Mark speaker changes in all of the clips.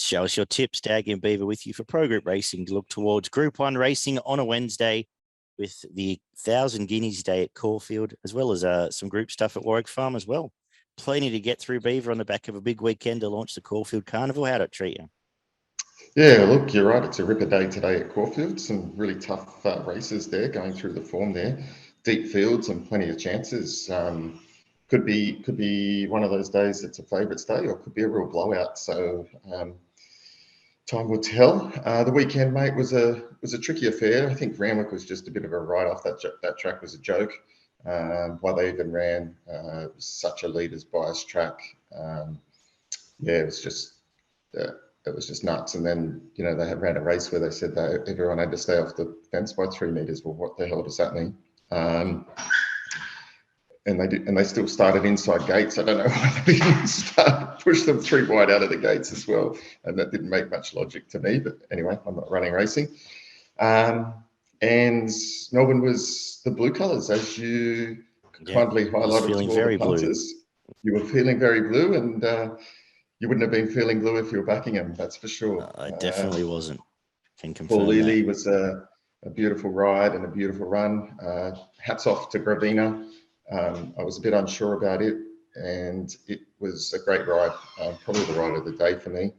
Speaker 1: show us your tips. Daggy and Beaver with you for Pro Group Racing to look towards Group 1 racing on a Wednesday with the 1,000 Guineas Day at Caulfield, as well as some group stuff at Warwick Farm as well. Plenty to get through, Beaver, on the back of a big weekend to launch the Caulfield Carnival. How'd it treat you?
Speaker 2: Yeah, look, you're right. It's a ripper day today at Caulfield. Some really tough races there, going through the form there. Deep fields and plenty of chances. Could be one of those days that's a favourites day, or could be a real blowout. So time will tell. The weekend, mate, was a tricky affair. I think Ramwick was just a bit of a write-off. That track was a joke. Why they even ran such a leaders bias track. It was just nuts. And then, they ran a race where they said that everyone had to stay off the fence by 3 meters. Well, what the hell does that mean? And they did, and they still started inside gates. I don't know why they didn't push them 3 wide out of the gates as well. And that didn't make much logic to me. But anyway, I'm not running racing. And Melbourne was the blue colours, as you kindly highlighted to all the punters. You were feeling very blue, and you wouldn't have been feeling blue if you were backing him, that's for sure.
Speaker 1: I definitely wasn't. Can confirm
Speaker 2: Paul Lely was a beautiful ride and a beautiful run. Hats off to Gravina. I was a bit unsure about it, and it was a great ride, probably the ride of the day for me.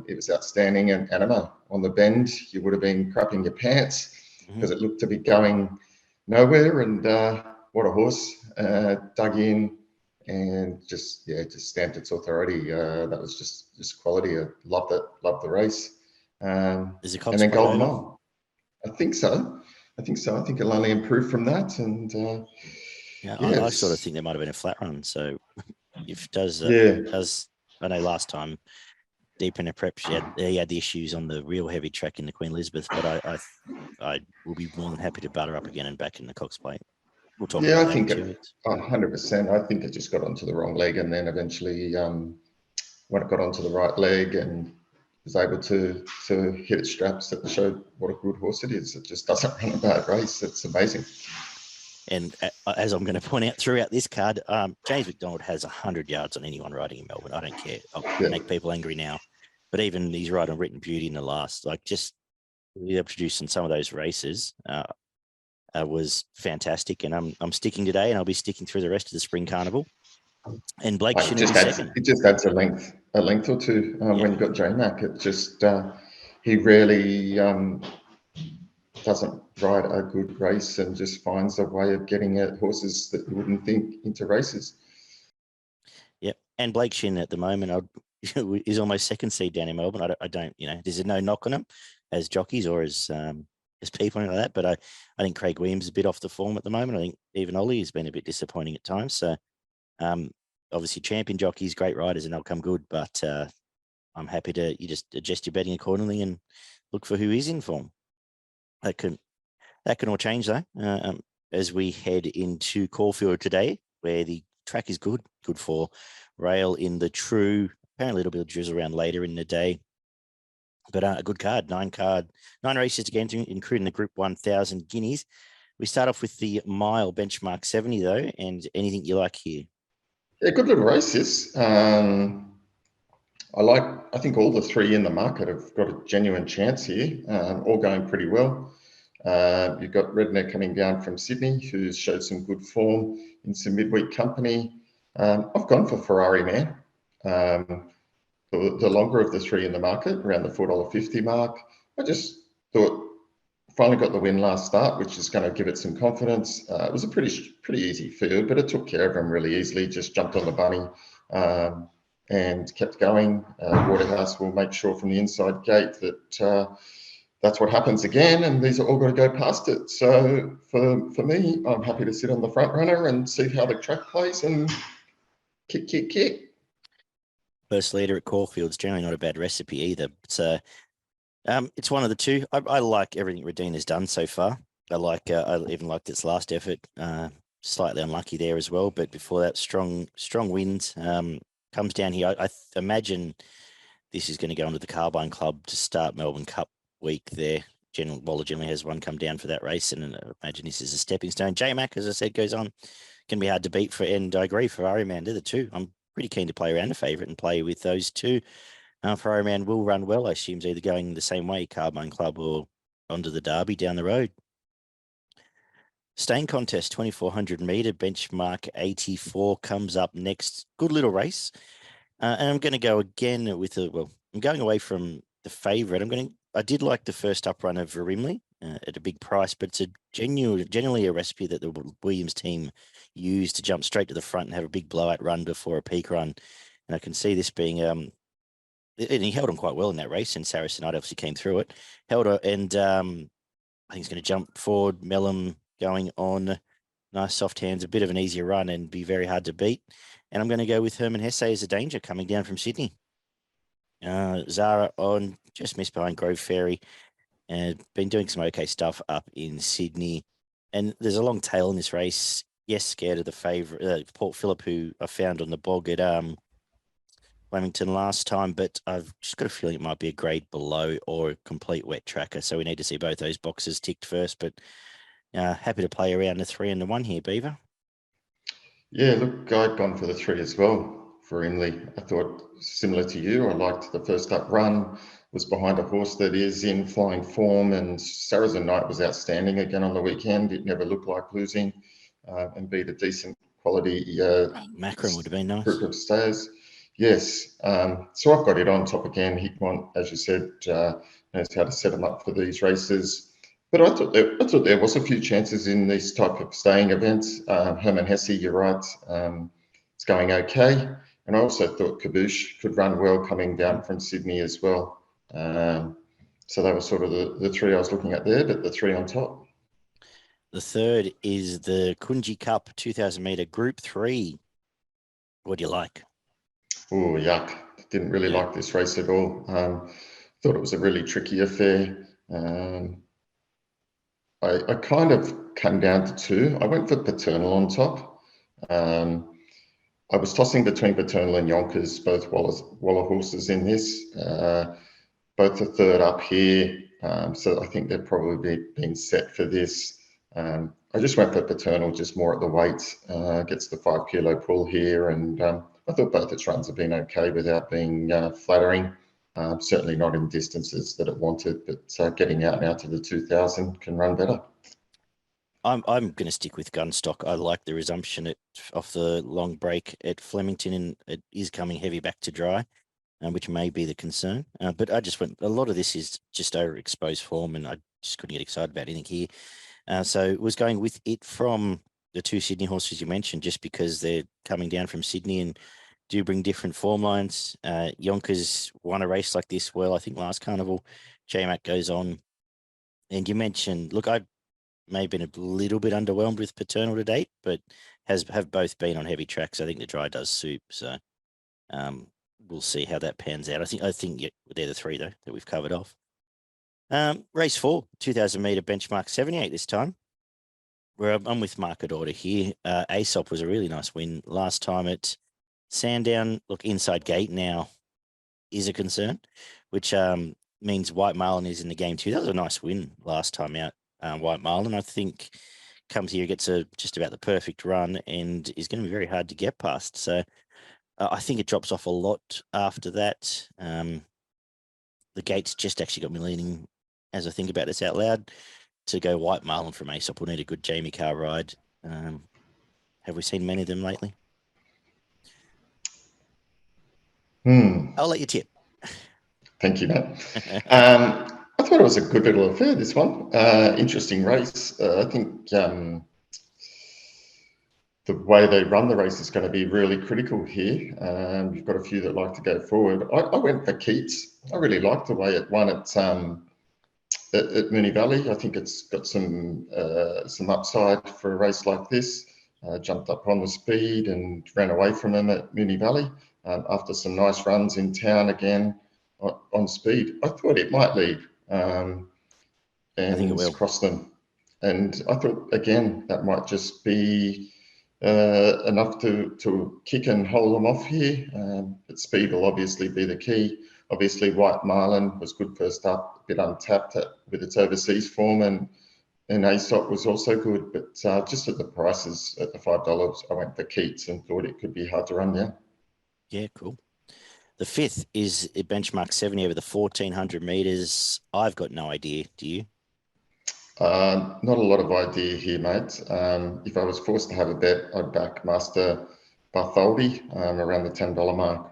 Speaker 2: It was outstanding, and Anima on the bend, you would have been crapping your pants because it looked to be going nowhere, and what a horse, dug in and just stamped its authority. That was just quality. I loved it, loved the race. And then Golden on. I think so. I think it'll only improve from that, and
Speaker 1: I sort of think there might have been a flat run. So if it does, I know last time deep in the prep, he had the issues on the real heavy track in the Queen Elizabeth, but I will be more than happy to butter up again and back in the Cox Plate. We'll talk about that in 2 weeks.
Speaker 2: 100%. I think it just got onto the wrong leg, and then eventually when it got onto the right leg and was able to hit its straps, that showed what a good horse it is. It just doesn't run a bad race. It's amazing.
Speaker 1: And as I'm going to point out throughout this card, James McDonald has 100 yards on anyone riding in Melbourne. I don't care. I'll make people angry now. But even he's riding Written Beauty in the last, just producing some of those races was fantastic. And I'm sticking today, and I'll be sticking through the rest of the Spring Carnival. And Blake Shin will be second.
Speaker 2: It just adds a length or two when you've got J-Mac. It just, he rarely doesn't ride a good race and just finds a way of getting at horses that you wouldn't think into races.
Speaker 1: Yep. And Blake Shin at the moment is almost second seed down in Melbourne. I don't, there's no knock on him as jockeys or as people like that. But I think Craig Williams is a bit off the form at the moment. I think even Ollie has been a bit disappointing at times. So obviously champion jockeys, great riders, and they'll come good. But I'm happy to just adjust your betting accordingly and look for who is in form. That can all change though as we head into Caulfield today, where the track is good for rail in the true. Apparently, a little bit of drizzle around later in the day, but a good card. 9 races again, including the Group 1,000 Guineas. We start off with the mile benchmark 70 though, and anything you like here?
Speaker 2: Yeah, good little races. I think all the 3 in the market have got a genuine chance here, all going pretty well. You've got Rediener coming down from Sydney, who's showed some good form in some midweek company. I've gone for Ferrari Man, the longer of the 3 in the market, around the $4.50 mark. I just thought finally got the win last start, which is going to give it some confidence. It was a pretty easy field, but it took care of him really easily. Just jumped on the bunny and kept going. Waterhouse will make sure from the inside gate that that's what happens again, and these are all going to go past it. So for me, I'm happy to sit on the front runner and see how the track plays and kick.
Speaker 1: First leader at Caulfield's generally not a bad recipe either. So it's one of the 2. I like everything Rediener's done so far. I even liked its last effort. Slightly unlucky there as well, but before that, strong wins. Comes down here. I imagine this is going to go into the Carbine Club to start Melbourne Cup week there. Waller generally has one come down for that race, and I imagine this is a stepping stone. J-Mac, as I said, goes on. Can be hard to beat and I agree, Ferrari Man, they're the 2. I'm pretty keen to play around a favourite and play with those 2. Ferrari Man will run well, I assume, either going the same way, Carbine Club, or onto the Derby down the road. Staying contest, 2,400 metre, benchmark 84 comes up next. Good little race. And I'm going to go again with I'm going away from the favourite. I did like the first up run of Verimley at a big price, but it's a genuinely a recipe that the Williams team used to jump straight to the front and have a big blowout run before a peak run. And I can see this being, and he held on quite well in that race, and Saracen Knight obviously came through it. Held on, and I think he's going to jump forward. Mellum going on. Nice soft hands, a bit of an easier run and be very hard to beat. And I'm going to go with Herman Hesse as a danger coming down from Sydney. Zara on, just missed behind Grove Ferry, and been doing some okay stuff up in Sydney. And there's a long tail in this race. Yes, scared of the favourite, Port Phillip, who I found on the bog at Flemington last time, but I've just got a feeling it might be a grade below or a complete wet tracker. So we need to see both those boxes ticked first, but happy to play around the 3 and the 1 here, Beaver.
Speaker 2: Yeah, look, I'd gone for the 3 as well for Imley. I thought similar to you. I liked the first up run, was behind a horse that is in flying form, and Saracen Knight was outstanding again on the weekend. It never looked like losing, and beat a decent quality
Speaker 1: Macron would have been nice.
Speaker 2: Group of stayers. Yes, so I've got it on top again. Hickmont, as you said, knows how to set them up for these races. But I thought there was a few chances in these type of staying events. Herman Hesse, you're right, it's going okay. And I also thought Kaboosh could run well coming down from Sydney as well. So that was sort of the 3 I was looking at there, but the 3 on top.
Speaker 1: The third is the Coongy Cup 2,000 metre Group 3. What do you like?
Speaker 2: Oh, yuck. Didn't really like this race at all. Thought it was a really tricky affair. I kind of came down to 2. I went for Paternal on top. I was tossing between Paternal and Yonkers, both Waller horses in this. Both the third up here. So I think they've probably been set for this. I just went for Paternal, just more at the weight. Gets the 5 kilo pull here. And I thought both its runs have been okay without being flattering. Certainly not in distances that it wanted, but getting out now to the 2,000 can run better.
Speaker 1: I'm going to stick with Gunstock. I like the resumption off the long break at Flemington, and it is coming heavy back to dry, which may be the concern. But I just a lot of this is just overexposed form, and I just couldn't get excited about anything here. So was going with it from the 2 Sydney horses you mentioned, just because they're coming down from Sydney and do bring different form lines. Yonkers won a race like this well, I think last carnival. J-Mac goes on. And you mentioned, look, I may have been a little bit underwhelmed with Paternal to date, but have both been on heavy tracks. I think the dry does suit. So we'll see how that pans out. I think they're the 3, though, that we've covered off. Race 4, 2,000 metre benchmark 78 this time. Where I'm with market order here. Aesop was a really nice win last time at Sandown. Look, inside gate now is a concern, which means White Marlin is in the game too. That was a nice win last time out, White Marlin. I think comes here, gets just about the perfect run, and is going to be very hard to get past. So I think it drops off a lot after that. The gates just actually got me leaning, as I think about this out loud, to go White Marlin from Aesop. We'll need a good Jamie Carr ride. Have we seen many of them lately? I'll let you tip.
Speaker 2: Thank you, Matt. I thought it was a good little affair, this one. Interesting race. I think the way they run the race is going to be really critical here. You've got a few that like to go forward. I went for Keats. I really liked the way it won at Moonee Valley. I think it's got some upside for a race like this. Jumped up on the speed and ran away from him at Moonee Valley after some nice runs in town again on speed. I thought it might lead and cross them. And I thought, again, that might just be enough to kick and hold them off here. But speed will obviously be the key. Obviously, White Marlin was good first up, a bit untapped with its overseas form, and Aesop was also good. But just at the prices, at the $5, I went for Keats and thought it could be hard to run down.
Speaker 1: Yeah, cool. The fifth is a benchmark 70 over the 1400 meters. I've got no idea. Do you?
Speaker 2: Not a lot of idea here, mate. If I was forced to have a bet, I'd back Master Bartholdi around the $10 mark.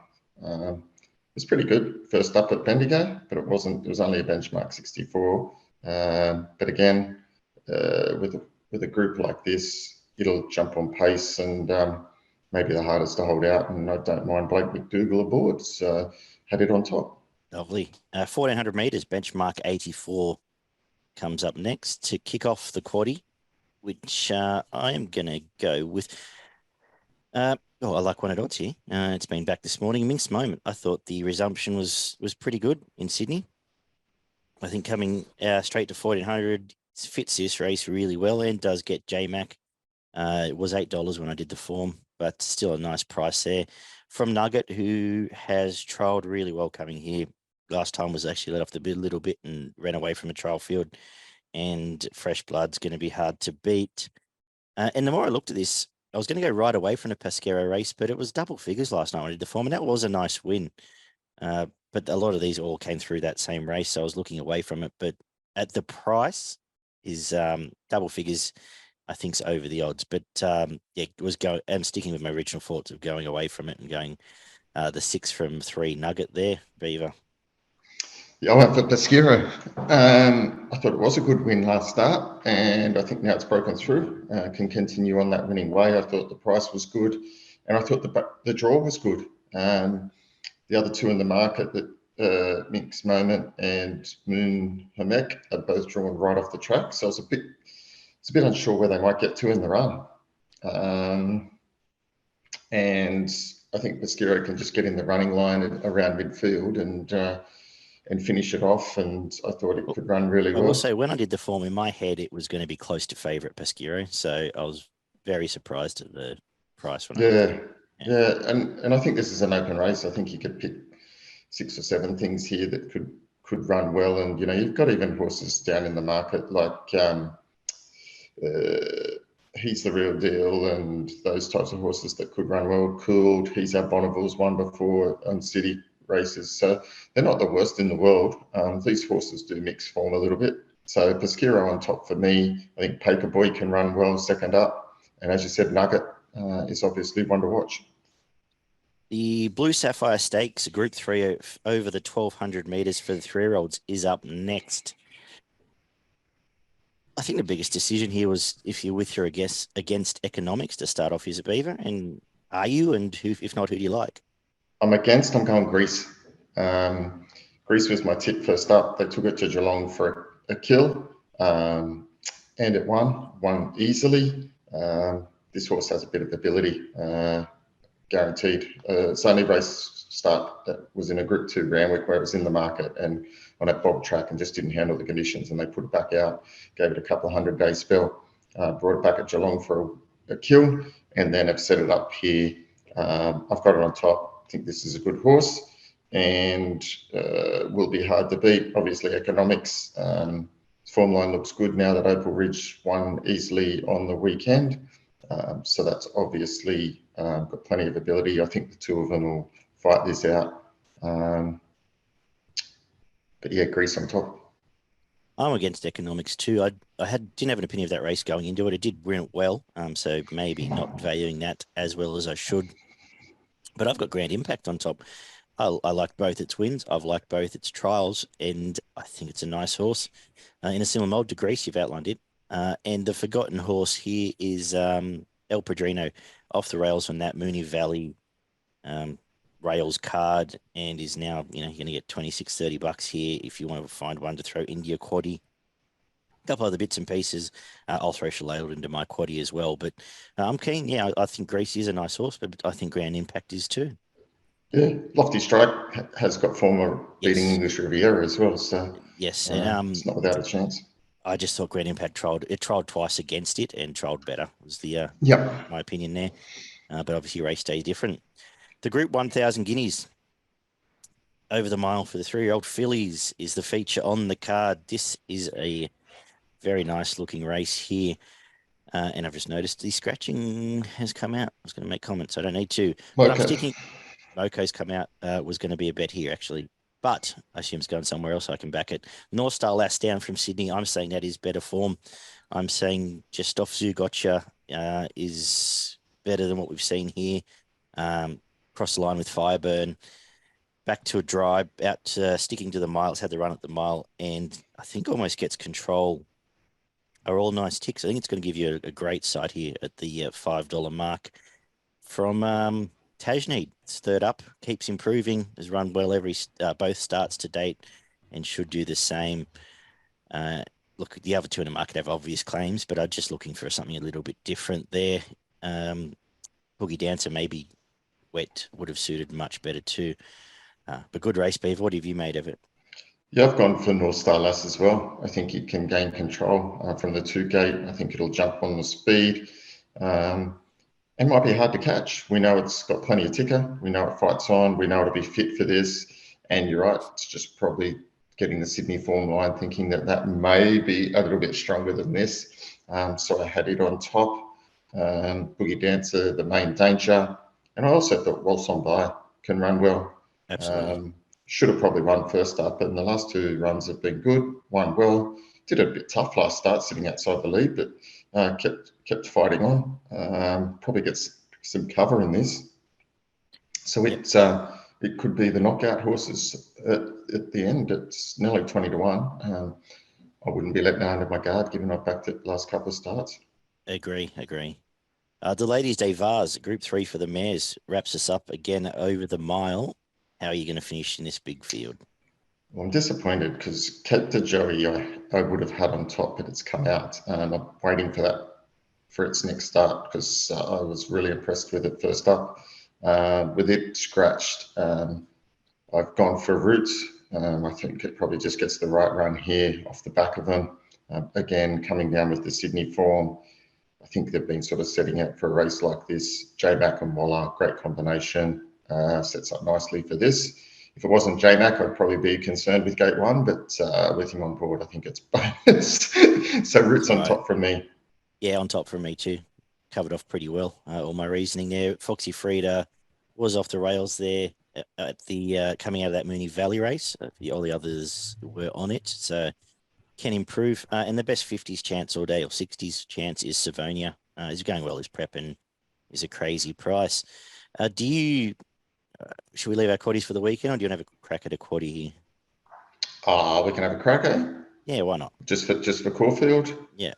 Speaker 2: It's pretty good first up at Bendigo, but it wasn't. It was only a benchmark 64. But again, with a group like this, it'll jump on pace and maybe the hardest to hold out. And I don't mind Blake McDougall aboard. So had it on top.
Speaker 1: Lovely. 1400 meters benchmark 84 comes up next to kick off the quaddie, which I am going to go with. I like one at odds here. It's been back this morning. Minsk Moment. I thought the resumption was pretty good in Sydney. I think coming straight to 1400 fits this race really well and does get JMac. It was $8 when I did the form, but still a nice price there. From Nugget, who has trialled really well coming here. Last time was actually let off the bit a little bit and ran away from a trial field. And Fresh Blood's going to be hard to beat. And the more I looked at this, I was going to go right away from the Pascero race, but it was double figures last night when I did the form, and that was a nice win. But a lot of these all came through that same race, so I was looking away from it. But at the price is double figures, I think, is over the odds. But it was I'm sticking with my original thoughts of going away from it and going the 6 from 3 Nugget there, Beaver.
Speaker 2: Yeah, I went for Pascero. I thought it was a good win last start, and I think now it's broken through. Can continue on that winning way. I thought the price was good, and I thought the draw was good. The other two in the market, that Minsk Moment and Moon Hamek, are both drawn right off the track. So I was a bit unsure where they might get to in the run. And I think Pascero can just get in the running line around midfield and finish it off, and I thought it could run really well.
Speaker 1: I will say, when I did the form, in my head, it was going to be close to favourite Pascero, so I was very surprised at the price.
Speaker 2: And I think this is an open race. I think you could pick 6 or 7 things here that could run well, and you've got even horses down in the market like He's the Real Deal and those types of horses that could run well. Cooled, He's Our Bonneville's won before on city races, so they're not the worst in the world. These horses do mix form a little bit. So Pascero on top for me. I think Paperboy can run well second up, and as you said, Nugget is obviously one to watch.
Speaker 1: The Blue Sapphire Stakes, Group 3 over the 1200 metres for the 3-year-olds, is up next. I think the biggest decision here was if you're with or against economics to start off as a Beaver, and are you? And who, if not, who do you like?
Speaker 2: I'm going Greece. Greece was my tip first up. They took it to Geelong for a kill, and it won easily. This horse has a bit of ability, guaranteed. It's only race start that was in a Group 2 Randwick where it was in the market and on a bob track and just didn't handle the conditions, and they put it back out, gave it a couple of 100-day spell, brought it back at Geelong for a kill, and then have set it up here. I've got it on top. I think this is a good horse and will be hard to beat. Obviously, economics. Form line looks good now that Opal Ridge won easily on the weekend. So that's obviously got plenty of ability. I think the two of them will fight this out. But yeah, Greece on top.
Speaker 1: I'm against economics too. I didn't have an opinion of that race going into it. It did win it well, so maybe not valuing that as well as I should. But I've got Grand Impact on top. I like both its wins. I've liked both its trials, and I think it's a nice horse. In a similar mould to Greece, you've outlined it. And the forgotten horse here is El Padrino, off the rails on that Moonee Valley rails card, and is now, you're going to get $26-30 here if you want to find one to throw into your quaddie. A couple other bits and pieces. I'll throw Shillelagh into my quaddie as well, but I'm keen. Yeah, I think Greece is a nice horse, but I think Grand Impact is too.
Speaker 2: Yeah, Lofty Strike has got former beating English Riviera as well, so
Speaker 1: yes,
Speaker 2: it's not without a chance.
Speaker 1: I just thought Grand Impact trialled twice against it and trialled better, was the my opinion there. But obviously race day is different. The Group 1,000 Guineas over the mile for the 3-year-old fillies is the feature on the card. This is a very nice looking race here. And I've just noticed the scratching has come out. I was going to make comments. I don't need to. But I'm sticking. Moko's come out, was going to be a bet here, actually. But I assume it's going somewhere else. So I can back it. North Star Lass down from Sydney. I'm saying that is better form. I'm saying just off Zugotcha is better than what we've seen here. Cross the line with Fireburn. Back to a drive, out sticking to the mile. It's had the run at the mile, and I think almost gets control. Are all nice ticks. I think it's going to give you a great sight here at the $5 mark from Tajneed. It's third up, keeps improving, has run well both starts to date, and should do the same. Look, the other two in the market have obvious claims, but I'm just looking for something a little bit different there. Boogie Dancer maybe wet would have suited much better too. But good race, Beaver. What have you made of it?
Speaker 2: Yeah, I've gone for North Star Lass as well. I think it can gain control from the 2 gate. I think it'll jump on the speed. It might be hard to catch. We know it's got plenty of ticker. We know it fights on. We know it'll be fit for this. And you're right, it's just probably getting the Sydney form line, thinking that may be a little bit stronger than this. So I had it on top. Boogie Dancer, the main danger. And I also thought Waltz on By can run well.
Speaker 1: Absolutely.
Speaker 2: Should have probably won first up, but in the last 2 runs have been good. Won well. Did a bit tough last start, sitting outside the lead, but kept fighting on. Probably gets some cover in this. So it could be the knockout horses at the end. It's nearly 20 to 1. I wouldn't be let down to my guard, given I've backed it the last couple of starts.
Speaker 1: Agree. The Ladies' Day Vase, Group 3 for the mares, wraps us up again over the mile. How are you going to finish in this big field?
Speaker 2: Well, I'm disappointed because Cape de Joey I would have had on top, but it's come out. And I'm waiting for its next start because I was really impressed with it first up. With it scratched, I've gone for Roots. I think it probably just gets the right run here off the back of them. Again, coming down with the Sydney form. I think they've been sort of setting out for a race like this. J-Mac and Waller, great combination. Sets up nicely for this. If it wasn't J-Mac, I'd probably be concerned with gate 1, but with him on board, I think it's bonus. So Roots on top from me.
Speaker 1: Yeah, on top from me too. Covered off pretty well. All my reasoning there. Foxy Frida was off the rails there at the coming out of that Moonee Valley race. All the others were on it, so can improve. And the best 50s chance all day, or 60s chance, is Savonia. Is going well as prep and is a crazy price. Should we leave our quaddies for the weekend, or do you want to have a crack at a quaddie here?
Speaker 2: We can have a crack, eh?
Speaker 1: Yeah, why not?
Speaker 2: Just for Caulfield?
Speaker 1: Yeah.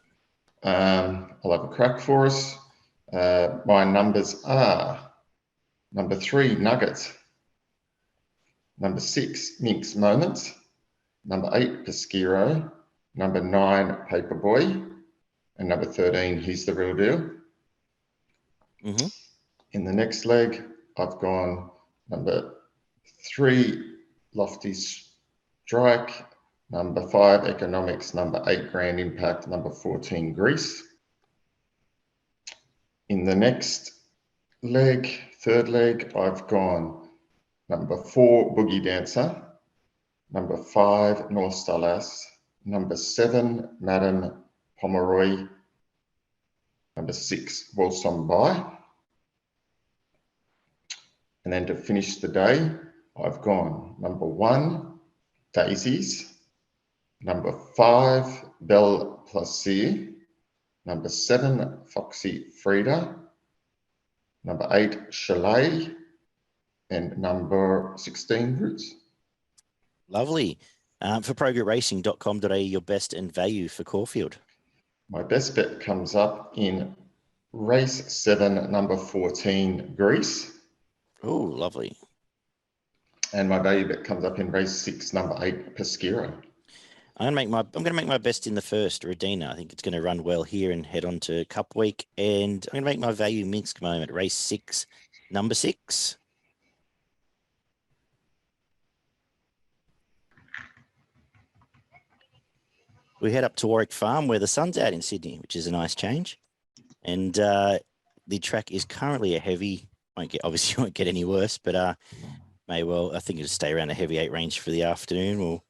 Speaker 2: I'll have a crack for us. My numbers are number 3, Nuggets. Number 6, Minx Moments. Number 8, Pascero. Number 9, Paperboy. And number 13, He's the Real Deal.
Speaker 1: Mm-hmm.
Speaker 2: In the next leg, I've gone number 3, Lofty Strike. Number 5, Economics. Number 8, Grand Impact. Number 14, Greece. In the next leg, third leg, I've gone number 4, Boogie Dancer. Number 5, North Star Lass. Number 7, Madam Pomeroy. Number 6, Waltz on By. And then to finish the day, I've gone number 1, Daisies. Number 5, Belle Plaisir. Number 7, Foxy Frida. Number 8, Chalet. And number 16, Roots.
Speaker 1: Lovely. For progretracing.com.au, your best and value for Caulfield.
Speaker 2: My best bet comes up in race 7, number 14, Greece.
Speaker 1: Oh, lovely.
Speaker 2: And my value bet comes up in race 6, number 8, Pascero.
Speaker 1: I'm going to make my best in the first, Rediener. I think it's going to run well here and head on to Cup Week. And I'm going to make my value Minsk moment, race 6, number 6. We head up to Warwick Farm where the sun's out in Sydney, which is a nice change. And the track is currently a heavy. Obviously won't get any worse, but may well. I think it'll stay around a heavy 8 range for the afternoon. We'll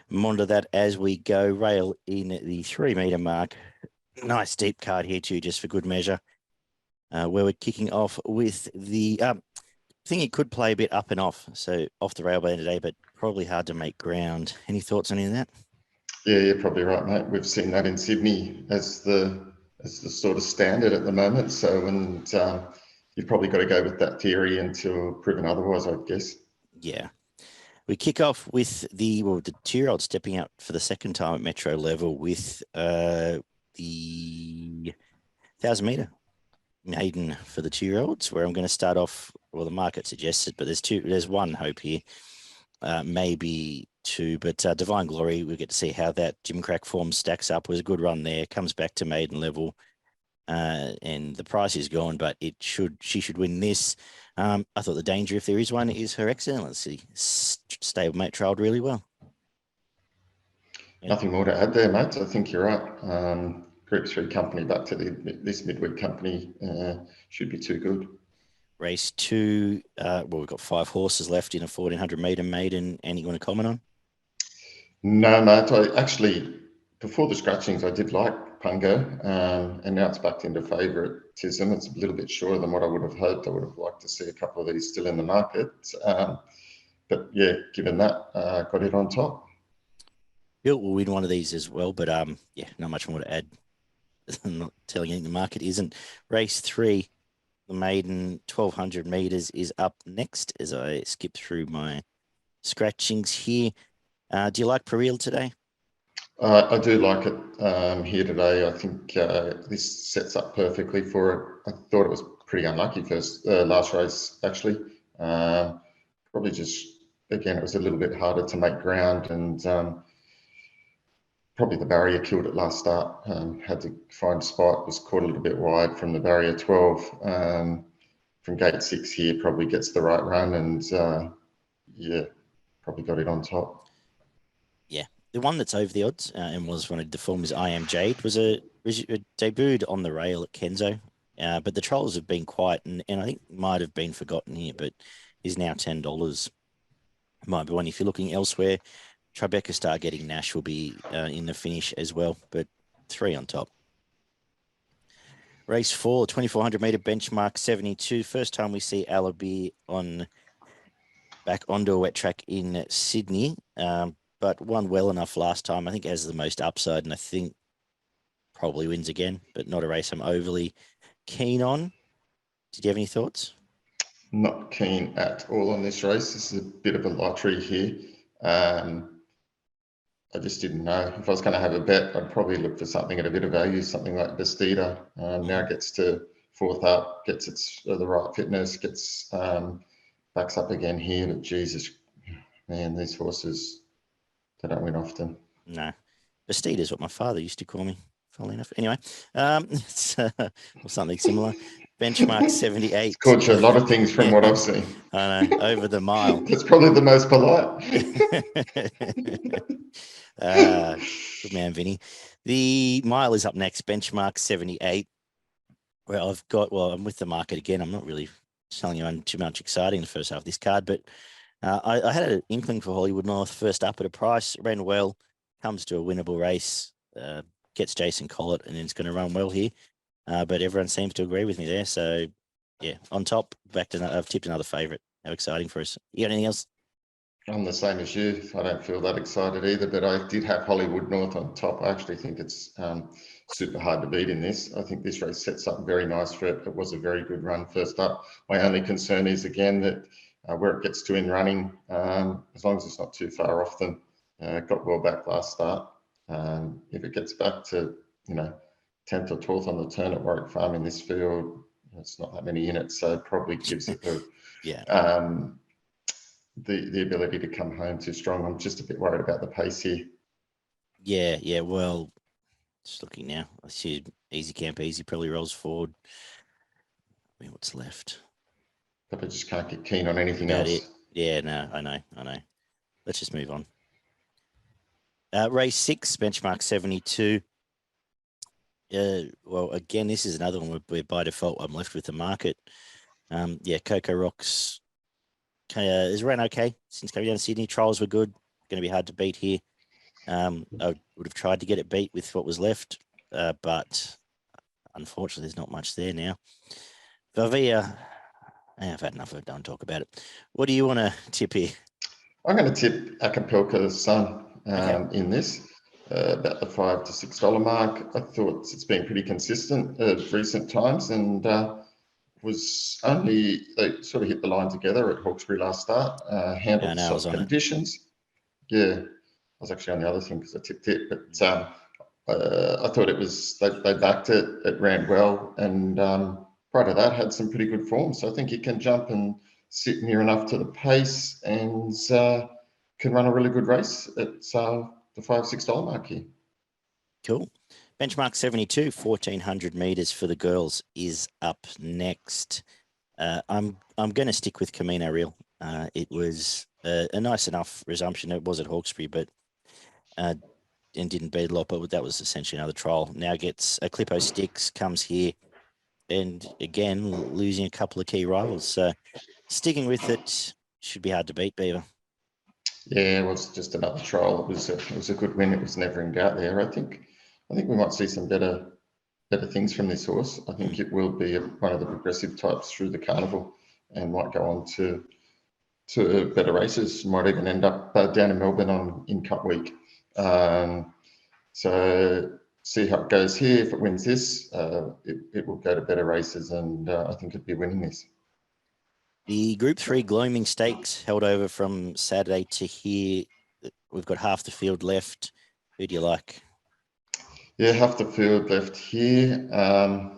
Speaker 1: monitor that as we go. Rail in the 3 metre mark. Nice deep card here too, just for good measure. Where we're kicking off with the think it could play a bit up and off. So off the rail by the end of the day, but probably hard to make ground. Any thoughts on any of that?
Speaker 2: Yeah, you're probably right, mate. We've seen that in Sydney as the sort of standard at the moment. So, and you've probably got to go with that theory until proven otherwise, I guess.
Speaker 1: Yeah. We kick off with the 2-year-old stepping out for the second time at Metro level with the 1,000-metre maiden for the 2-year-olds, where I'm going to start off. Well, the market suggests it, but there's one hope here, maybe two. But Divine Glory, we get to see how that Jim Crack form stacks up. Was a good run there. Comes back to maiden level, and the price is gone, but she should win this. I thought the danger, if there is one, is Her Excellency. Stablemate trialled really well. Yeah.
Speaker 2: Nothing more to add there, mate. I think you're right. Group 3 company back to this midweek company should be too good.
Speaker 1: Race 2, we've got 5 horses left in a 1,400-metre maiden. Anything you want to comment on?
Speaker 2: No, mate. I actually, before the scratchings, I did like Pungo, and now it's backed into favouritism. It's a little bit shorter than what I would have hoped. I would have liked to see a couple of these still in the market. But yeah, given that, got it on top.
Speaker 1: Bill will win one of these as well, but yeah, not much more to add. I'm not telling you the market isn't. Race 3, the maiden 1,200 metres is up next as I skip through my scratchings here. Do you like Peril today?
Speaker 2: I do like it here today. I think this sets up perfectly for it. I thought it was pretty unlucky last race, actually. Probably just, again, it was a little bit harder to make ground, and probably the barrier killed it last start. Had to find a spot, was caught a little bit wide from the barrier 12. From gate 6 here, probably gets the right run, and yeah, probably got it on top.
Speaker 1: Yeah, the one that's over the odds and was one of the form is I Am Jade was a debuted on the rail at Kenzo, but the trolls have been quiet and I think might have been forgotten here, but is now $10. Might be one if you're looking elsewhere. Tribeca Star getting Nash will be in the finish as well, but 3 on top. Race 4, 2,400-metre benchmark 72. First time we see Allaby back onto a wet track in Sydney, but won well enough last time. I think has the most upside, and I think probably wins again, but not a race I'm overly keen on. Did you have any thoughts?
Speaker 2: Not keen at all on this race. This is a bit of a lottery here. I just didn't know. If I was going to have a bet, I'd probably look for something at a bit of value, something like Bastida. Now gets to 4th up, gets its the right fitness, gets backs up again here. But Jesus, man, these horses, they don't win often.
Speaker 1: No. Bastida is what my father used to call me, funnily enough. Anyway, it's or something similar. Benchmark 78.
Speaker 2: It's called you a lot of things from what I've seen.
Speaker 1: I know, over the mile.
Speaker 2: That's probably the most polite.
Speaker 1: Good man, Vinny. The mile is up next, benchmark 78. Well, I'm with the market again. I'm not really telling you too much exciting in the first half of this card, but I had an inkling for Hollywood North first up at a price, ran well, comes to a winnable race, gets Jason Collett, and then it's going to run well here. But everyone seems to agree with me there. So, yeah, on top, I've tipped another favourite. How exciting for us. You got anything else?
Speaker 2: I'm the same as you. I don't feel that excited either, but I did have Hollywood North on top. I actually think it's super hard to beat in this. I think this race sets up very nice for it. It was a very good run first up. My only concern is, again, that where it gets to in running, as long as it's not too far off them, got well back last start. If it gets back to, 10th or 12th on the turn at Warwick Farm in this field, it's not that many in it, so it probably gives it the ability to come home too strong. I'm just a bit worried about the pace here.
Speaker 1: Yeah. Well, just looking now, I see Easy Camp Easy probably rolls forward. I mean, what's left?
Speaker 2: But I just can't get keen on anything else.
Speaker 1: Yeah, no, I know. Let's just move on. Race 6, benchmark 72. Well, again, this is another one where by default I'm left with the market. Coco Rocks has ran okay since coming down to Sydney. Trials were good. Going to be hard to beat here. I would have tried to get it beat with what was left, but unfortunately, there's not much there now. Vavia I've had enough of it. Don't talk about it. What do you want to tip here?
Speaker 2: I'm going to tip Acapulco's Sun
Speaker 1: Okay.
Speaker 2: in this, about the $5 to $6 mark. I thought it's been pretty consistent of recent times, and was only, they sort of hit the line together at Hawkesbury last start, handled
Speaker 1: Yeah,
Speaker 2: the
Speaker 1: no, I was
Speaker 2: soft
Speaker 1: on it.
Speaker 2: conditions. Yeah, I was actually on the other thing because I tipped it, but I thought it was, they backed it, it ran well, and prior to that had some pretty good form. So I think it can jump and sit near enough to the pace, and can run a really good race at the $5, $6 mark here.
Speaker 1: Cool. Benchmark 72, 1400 meters for the girls is up next. I'm going to stick with Camino Real. It was a nice enough resumption. It was at Hawkesbury, but and didn't beat a lot. But that was essentially another trial. Now gets a Clippo Sticks, comes here, and again losing a couple of key rivals. So sticking with it should be hard to beat, Beaver.
Speaker 2: Yeah, it was just another trial. It was a good win. It was never in doubt there. I think we might see some better things from this horse. I think it will be one of the progressive types through the carnival, and might go on to better races. Might even end up down in Melbourne in Cup Week. So see how it goes here. If it wins this, it will go to better races, and I think it'd be winning this.
Speaker 1: The Group 3 Gloaming Stakes held over from Saturday to here. We've got half the field left. Who do you like?
Speaker 2: Yeah, half the field left here. I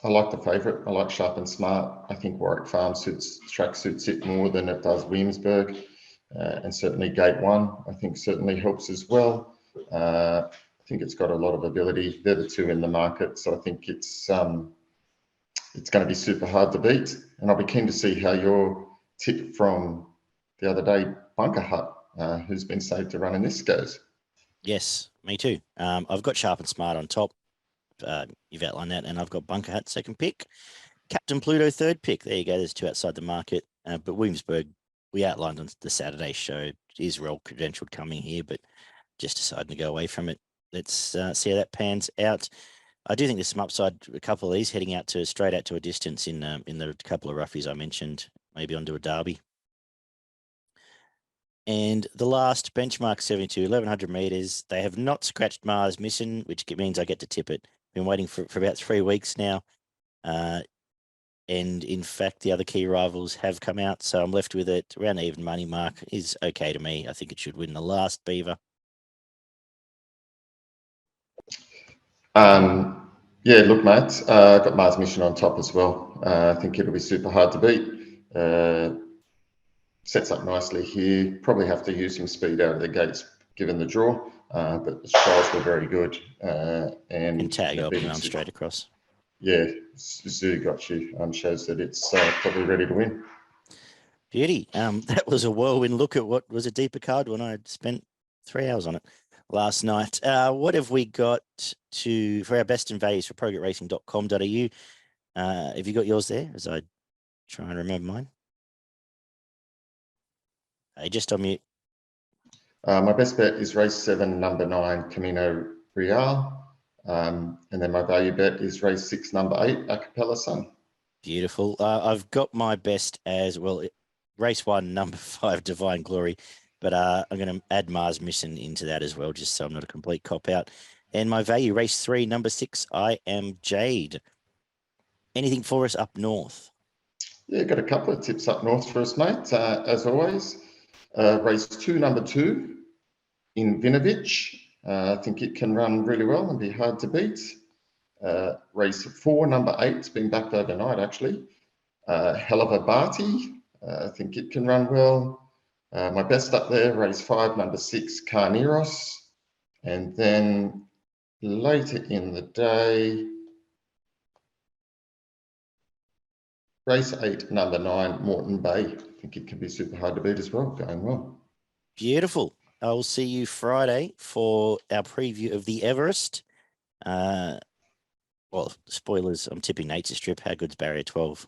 Speaker 2: like the favourite. I like Sharp and Smart. I think Warwick Farm suits it more than it does Williamsburg, and certainly Gate 1. I think certainly helps as well. I think it's got a lot of ability. They're the two in the market, so I think it's going to be super hard to beat. And I'll be keen to see how your tip from the other day, Bunker Hut, who's been saved to run in this, goes.
Speaker 1: Yes, me too. I've got Sharp and Smart on top. You've outlined that, and I've got Bunker Hut second pick. Captain Pluto third pick. There you go. There's two outside the market. But Williamsburg, we outlined on the Saturday show, is well credentialed coming here, but just deciding to go away from it. Let's see how that pans out. I do think there's some upside. A couple of these heading out to straight out to a distance in the couple of roughies I mentioned, maybe onto a derby. And the last Benchmark 72, 1100 meters. They have not scratched Maher-Eustace, which means I get to tip it. Been waiting for about 3 weeks now. And in fact, the other key rivals have come out. So I'm left with it. Around the even money mark is okay to me. I think it should win the last, Beaver.
Speaker 2: Yeah, look, mate, I've got Mars Mission on top as well. I think it'll be super hard to beat. Sets up nicely here. Probably have to use some speed out of the gates given the draw, but the trials were very good.
Speaker 1: And tag open arm straight across.
Speaker 2: Yeah, Zoo got you. Shows that it's probably ready to win.
Speaker 1: Beauty. That was a whirlwind look at what was a deeper card when I spent 3 hours on it last night. What have we got for our best and values for progretracing.com.au? Have you got yours there as I try and remember mine? Hey, just on mute.
Speaker 2: My best bet is race 7, number 9, Camino Real. And then my value bet is race 6, number 8, Acapella Sun.
Speaker 1: Beautiful. I've got my best as well. Race 1, number 5, Divine Glory. But I'm going to add Mars Mission into that as well, just so I'm not a complete cop-out. And my value, race 3, number 6, I Am Jade. Anything for us up north?
Speaker 2: Yeah, got a couple of tips up north for us, mate. As always, race 2, number 2, in Vinovich. I think it can run really well and be hard to beat. Race 4, number 8, it's been backed overnight actually. Hell of a Barty. I think it can run well. My best up there, race 5, number 6, Carneros. And then later in the day, race 8, number 9, Moreton Bay. I think it can be super hard to beat as well, going well.
Speaker 1: Beautiful. I will see you Friday for our preview of the Everest. Well, spoilers, I'm tipping Nature Strip. How good's Barrier 12?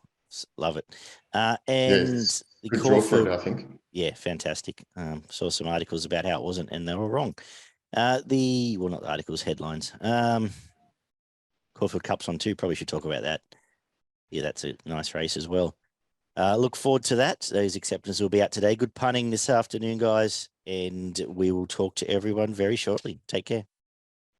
Speaker 1: Love it. And
Speaker 2: yes,
Speaker 1: the
Speaker 2: good draw for it, I think.
Speaker 1: Yeah, fantastic. Saw some articles about how it wasn't, and they were wrong. Well, not articles, headlines. Caulfield Cup's on too. Probably should talk about that. Yeah, that's a nice race as well. Look forward to that. Those acceptances will be out today. Good punning this afternoon, guys, and we will talk to everyone very shortly. Take care.